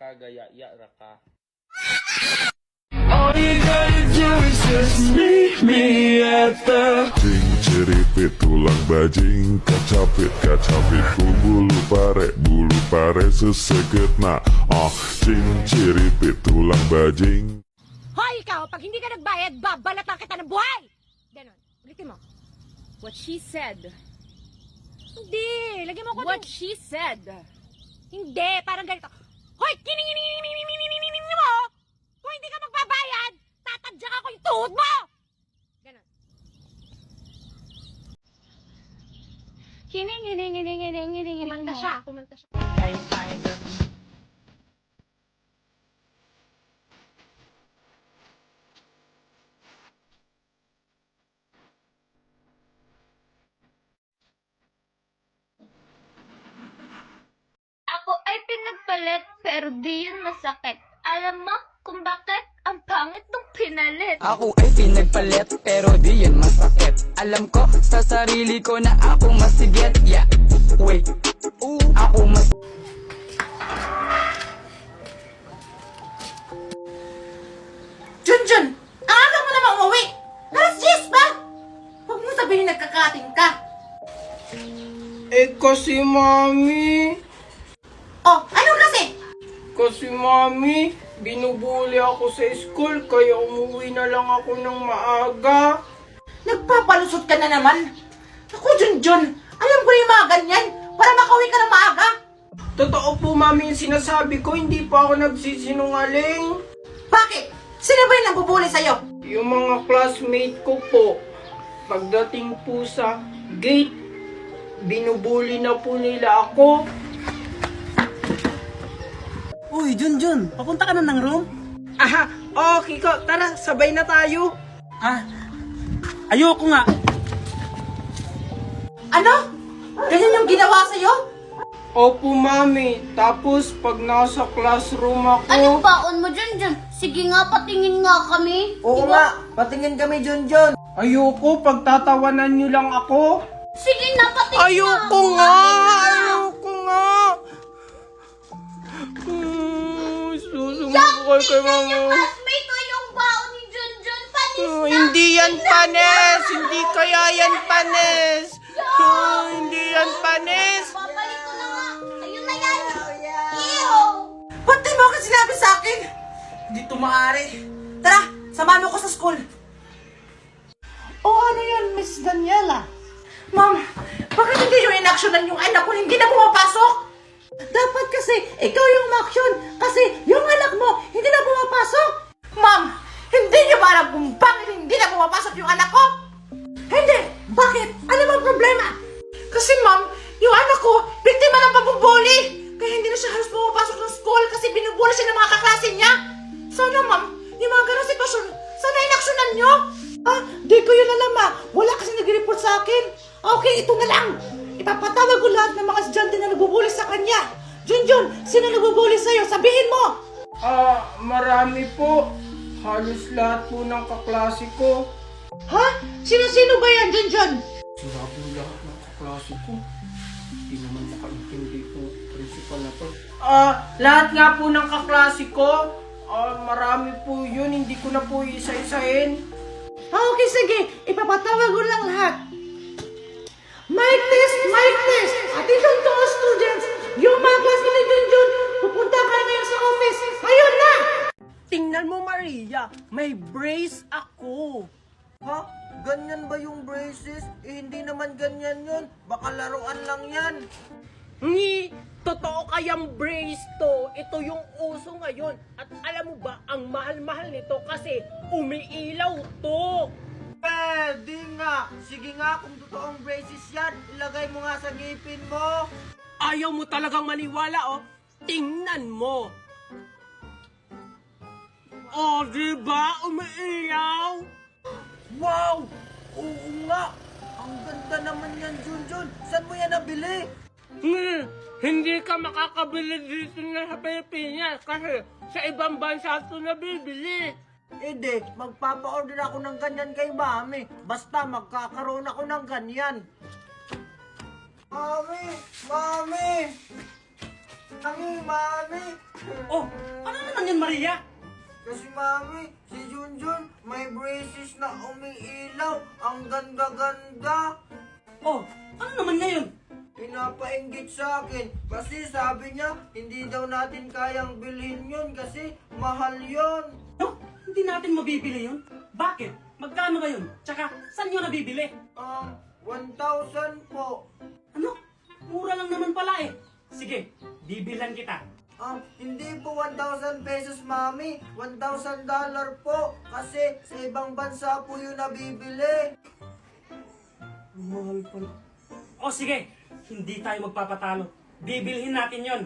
nakagaya ra ka. All you gotta do is just meet me at the Cing ceripit tulang bajing kacapit bulu pare seseget na cing ceripit tulang bajing. Hoy, ikaw! Pag hindi ka nagbayad, babalatan kita ng buhay! Ganon. Ulitin mo. What she said. Hindi! Lagyan mo ko What dun. she said. Hindi! Parang ganito. Hoy! Kining mo! Kung hindi ka magbabayad, tatadyak ako yung tuhod mo! Ganon. Kining. Kumanta siya. Ako ay pinagpalit pero di yun masakit. Alam mo kung bakit? Ang pangit nung pinalit. Ako ay pinagpalit pero di yun masakit. Alam ko sa sarili ko na ako masigit. Yeah, wait, ako mas... Junjun! Ang aga mo naman umuwi! Alas 10 ba? Huwag mo sabihin nagkakating ka. kasi mami. Oh, ano kasi? Kasi mami, binubuli ako sa school kaya umuwi na lang ako ng maaga. Nagpapalusot ka na naman. Ako, Junjun, alam ko yung mga ganyan para makauwi ka ng maaga. Totoo po mami yung sinasabi ko, hindi pa ako nagsisinungaling. Bakit? Sino ba yung nabubuli sa'yo? Yung mga classmate ko po, pagdating po sa gate, binubuli na po nila ako. Uy, Junjun, papunta ka na ng room? Aha, Kiko, tara, sabay na tayo. Ayoko nga. Ano? Ganyan yung ginawa sa'yo? Opo, mami. Tapos, pag nasa classroom ako... Anong baon mo dyan dyan? Sige nga, patingin nga kami. Oo nga, patingin kami, Junjun. Ayoko, pagtatawanan niyo lang ako. Sige na, patingin Ayoko nga! Ayoko nga! Susumukol kay mama. Classmate ko yung baon ni Junjun. Panis na. Hindi yan panes! Hindi kaya yan panes! Hindi yan panes! Babalik ko na nga. Ayun na yan. Ew! Ba't di mo ako sinabi sa akin? Hindi to maaari. Tara, samahan mo ko sa school. Oh, ano yan, Miss Daniela? Ma'am, bakit hindi yung inaksyonan yung anak ko hindi na pumapasok? Dapat kasi ikaw yung umaksyon kasi yung anak mo hindi na pumapasok. Ma'am, hindi niyo ba alam kung bakit hindi na pumapasok yung anak ko? Hindi! Bakit? Ano bang problema? Kasi ma'am, yung anak ko, biktima ng pambubuli. Kaya hindi na siya halos pumapasok ng school kasi binubuli siya ng mga kaklase niya. Sana ma'am, yung mga ganong sitwasyon, sana inaksyonan niyo. Di ko yun alam Wala kasi nag-report sa akin. Okay, ito na lang. Ipapatawag ko lahat ng mga estudyante na nagbubuli sa kanya. Junjun, sino nagbubuli sa'yo? Sabihin mo! Marami po. Halos lahat po ng kaklase ko. Ha? Sino-sino ba yan, Junjun? Sinabi lahat ng kaklase ko. Hindi naman makaintindi ko principal na to. Lahat nga po ng kaklase ko. Marami po yun. Hindi ko na po isa-isahin. Okay, sige. Ipapatawag ko lang lahat. Mic test! Attention to all students. Yung mga klase ni Junjun, pupunta ka na ngayon sa office. Ngayon na! Tingnan mo, Maria. May brace ako. Ha? Ganyan ba yung braces? Hindi naman ganyan yun. Baka laruan lang yan. Totoo kayang brace to. Ito yung uso ngayon. At alam mo ba, ang mahal-mahal nito kasi umiilaw to. Pwede nga. Sige nga, kung totoong braces yan, ilagay mo nga sa ngipin mo. Ayaw mo talagang maniwala, oh. Tingnan mo. Oh, diba? Umiilaw. Wow! Oo nga. Ang ganda naman yan, Junjun. Saan mo yan nabili? Hindi ka makakabili dito na sa Pilipinas kasi sa ibang bansa ito nabibili. Hindi, magpapa-order ako ng ganyan kay Mami. Basta magkakaroon ako ng ganyan. Mami! Mami. Oh, ano naman yan, Maria? Kasi mami, si Junjun may braces na umiilaw. Ang ganda-ganda. Oh, ano naman ngayon? Pinapainggit sa akin kasi sabi niya hindi daw natin kayang bilhin yun kasi mahal yun. No, hindi natin mabibili yun. Bakit? Magkano ba yun? Tsaka, saan nyo nabibili? 1,000 po. Ano? Mura lang naman pala eh. Sige, bibilan kita. Hindi po 1,000 pesos, mami. $1,000 po. Kasi sa ibang bansa po yun nabibili. Mahal pala. O sige, hindi tayo magpapatalo. Bibilhin natin yon.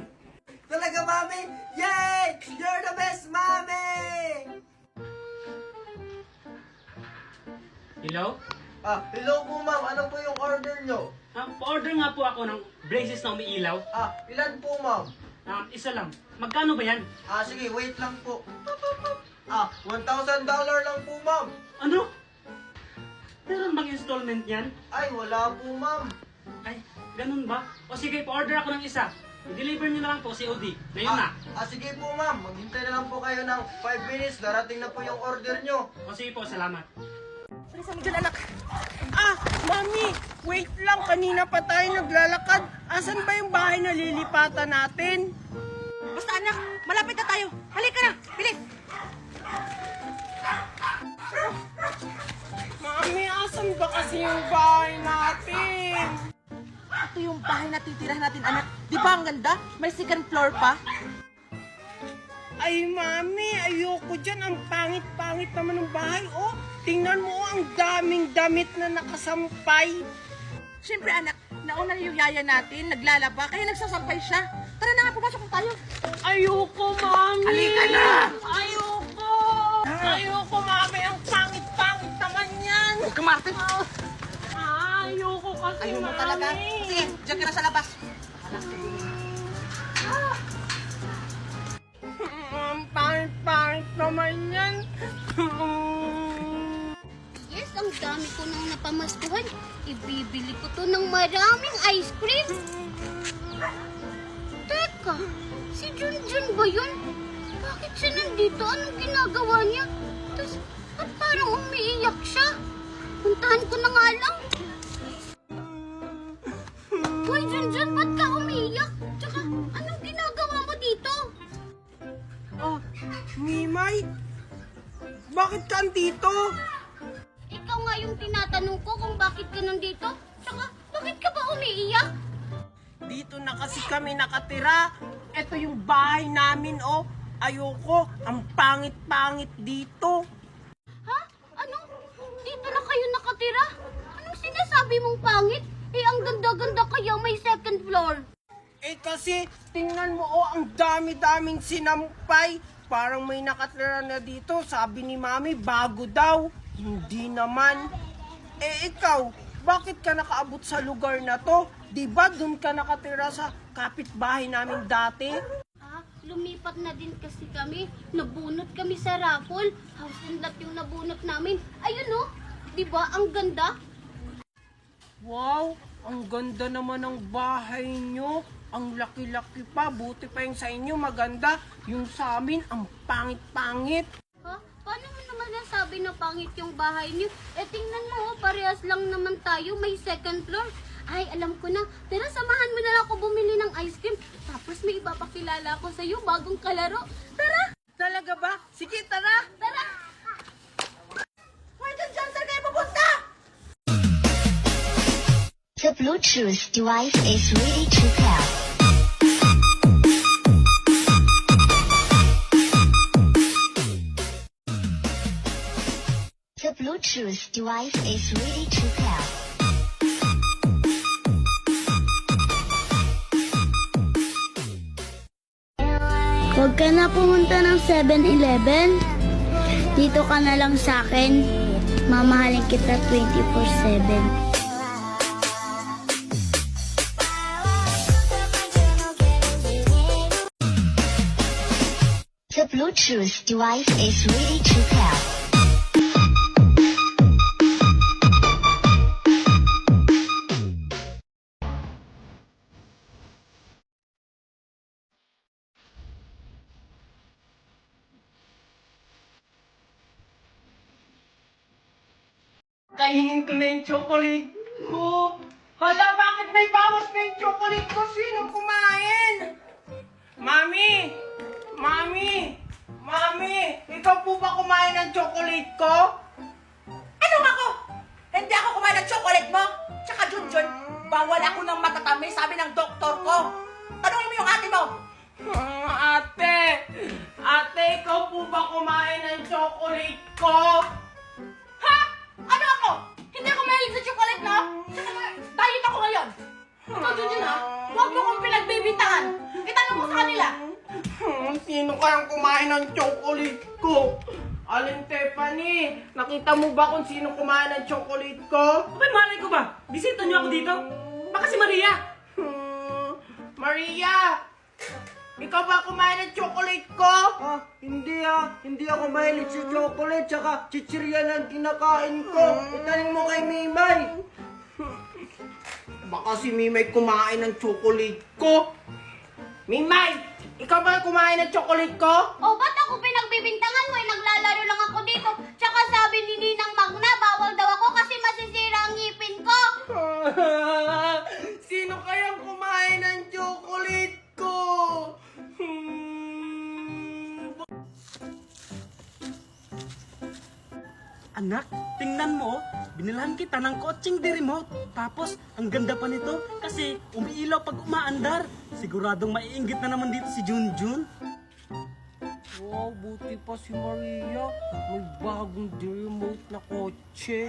Talaga, mami? Yay! You're the best, mami! Hello? Hello po, ma'am. Ano po yung order nyo? Pa-order nga po ako ng braces na umiilaw. Ilan po, ma'am? Isa lang. Magkano ba yan? Sige, wait lang po. $1,000 lang po, ma'am. Ano? Meron bang installment yan? Ay, wala po, ma'am. Ay, ganun ba? O sige, pa-order ako ng isa. I-deliver nyo na lang po si OD. Ngayon na. Sige po, ma'am. Maghintay na lang po kayo ng 5 minutes. Darating na po yung order nyo. O sige po, salamat. Mami, wait lang. Kanina pa tayo naglalakad. Asan ba yung bahay na lilipatan natin? Basta anak, malapit na tayo. Halika na, bilis. Mami, asan ba kasi yung bahay natin? Ito yung bahay na titirahan natin, anak. Di ba ang ganda? May second floor pa. Ay, mami, ayoko dyan. Ang pangit-pangit naman ng bahay. Oh, tingnan mo, ang daming damit na nakasampay. Siyempre, anak, nauna na yung yaya natin, naglalaba, kaya nagsasampay siya. Tara na nga, pumasok na tayo. Ayoko, mami. Halika na! Ayoko. Ayoko, mami. Ang pangit-pangit naman yan. Huwag ka, Martin. Ayoko kasi, Ayaw mo mami. talaga. Sige, diyan ka na sa labas. Ang pangit-pangit naman yan. Yes, ang dami ko nang napamaskuhan. Ibibili ko to ng maraming ice cream. Teka, si Junjun ba yun? Bakit siya nandito? Anong ginagawa niya? Tapos, ba't parang umiiyak siya? Puntahan ko na nga lang. Hoy, Junjun, ba't ka umiiyak? Tsaka, anong ginagawa mo dito? Mimay, bakit ka andito? Ikaw nga yung tinatanong ko kung bakit ka nandito. Tsaka, bakit ka ba umiiyak? Dito na kasi kami nakatira. Ito yung bahay namin, oh. Ayoko, ang pangit-pangit dito. Ha? Ano? Dito na kayo nakatira? Anong sinasabi mong pangit? Ang ganda-ganda kaya may second floor. Kasi, tingnan mo, oh, ang dami-daming sinampay. Parang may nakatira na dito. Sabi ni Mami, bago daw. Hindi naman. Ikaw, bakit ka nakaabot sa lugar na to? Diba dun ka nakatira sa kapitbahay namin dati? Lumipat na din kasi kami. Nabunot kami sa raffle. House and lot yung nabunot namin. Ayun oh, di ba ang ganda? Wow, ang ganda naman ng bahay nyo. Ang laki-laki pa. Buti pa yung sa inyo maganda. Yung sa amin, ang pangit-pangit. Ha? Paano mo naman nasabi na pangit yung bahay niyo? Tingnan mo oh, parehas lang naman tayo. May second floor. Ay, alam ko na. Tara, samahan mo na lang ako bumili ng ice cream. Tapos may ipapakilala ko sa'yo, bagong kalaro. Tara! Talaga ba? Sige, tara! Tara! Hoy, dyan, saan kayo pupunta? The Bluetooth device is ready to pair. The Bluetooth device is ready to pair. Huwag ka na pumunta ng 7-Eleven. Dito ka na lang sa akin. Mamahalin kita 24/7. The Bluetooth device is ready to pair. Kakainin ko na yung chocolate ko. Hala, bakit may bawas na yung chocolate ko? Sino kumain? Mami! Mami! Mami! Ikaw po ba kumain ng chocolate ko? Anong ako? Hindi ako kumain ng chocolate mo. Tsaka Junjun, bawal ako ng matatamis, sabi ng doktor ko. Tanungin mo yung ate mo. Ate! Ate, ikaw po ba kumain ng chocolate ko? Ha? Ano ako? Hindi ako mahilig sa chocolate, no? Tsaka diet ako ngayon. Ikaw, Junjun, ha? Huwag mo kong pinagbibintangan. Itanong mo sa kanila. Sino kayang kumain ng chocolate ko? Aling Tiffany, nakita mo ba kung sino kumain ng chocolate ko? Abay, malay ko ba? Bisita niyo ako dito? Baka si Maria. Maria! Ikaw ba kumain ng chocolate ko? Hindi ako mahilig sa chocolate, tsaka chichirya ang kinakain ko. Itanin mo kay Mimay. Baka si Mimay kumain ng chocolate ko. Mimay! Ikaw ba kumain ng chocolate ko? O, ba't ako pinagbibintangan mo? Naglalaro lang ako dito. Tsaka sabi ni Ninang Magna, bawal daw ako kasi masisira ang ngipin ko. Sino kayang kumain ng chocolate ko? Anak, tingnan mo, binilahan kita ng kotseng di remote. Tapos, ang ganda pa nito kasi umiilaw pag umaandar. Siguradong maiinggit na naman dito si Junjun. Wow, buti pa si Maria. May bagong remote na kotse.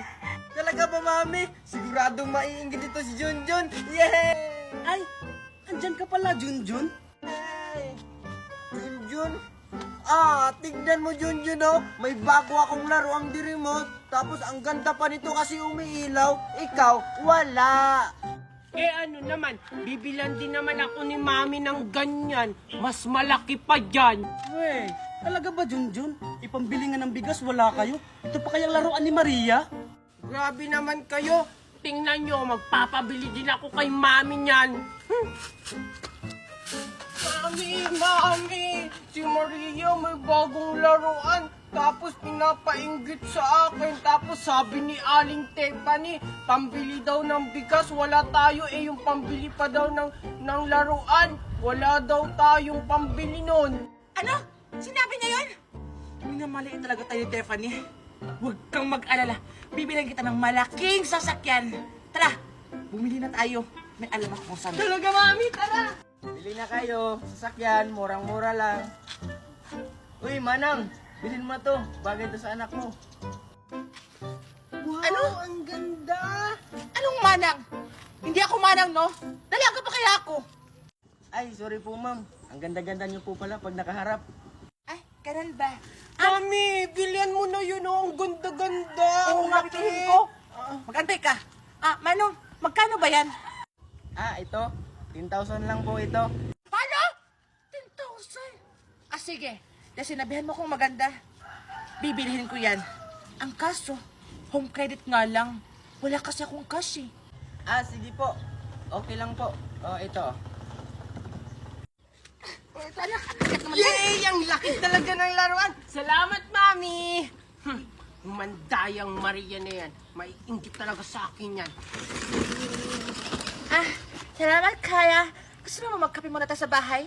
Talaga ba, Mami? Siguradong maiinggit dito si Junjun. Yay! Ay, andyan ka pala, Junjun. Hey! Junjun? Tignan mo, Junjun, oh. May bago akong laruang di remote. Tapos ang ganda pa nito kasi umiilaw. Ikaw, wala. Eh ano naman, bibilan din naman ako ni Mami ng ganyan. Mas malaki pa dyan. Wey, talaga ba, Junjun? Ipambili nga ng bigas, wala kayo? Ito pa kayang laruan ni Maria? Grabe naman kayo. Tingnan nyo, magpapabili din ako kay Mami niyan. Mami! Si Maria may bagong laruan. Tapos pinapainggit sa akin. Tapos sabi ni Aling Tiffany, pambili daw ng bigas. Wala tayo yung pambili pa daw ng laruan. Wala daw tayong pambili nun. Ano? Sinabi niya yun? Minamaliit talaga tayo, Tiffany. Huwag kang mag-alala. Bibilang kita ng malaking sasakyan. Tara, bumili na tayo. May alam ako kung saan. Talaga, Mami, tara! Bili na kayo. Sasakyan, murang-mura lang. Uy, Manang. Bilhin mo to. Bagay to sa anak mo. Wow, ano? Ang ganda! Anong manang? Hindi ako manang, no? Dalaga pa kaya ako? Ay, sorry po, ma'am. Ang ganda-ganda niyo po pala pag nakaharap. Ay, ganun ba? Mami, bilian mo na yun, oh. Ang ganda-ganda! Oo nga, bibilihin ko. Magantay ka. Manong, magkano ba yan? Ito. 10,000 lang po ito. Ano? 10,000? Sige. Dahil sinabihan mo kong maganda, bibilihin ko yan. Ang kaso, home credit nga lang. Wala kasi akong cash eh. Sige po. Okay lang po. Ito. Ito na. Yay! Ang laki talaga ng laruan! Salamat, Mami! Mandayang Maria na yan. Maiinggit talaga sa akin yan. Salamat, Kaya. Gusto mo magkape muna tayo sa bahay?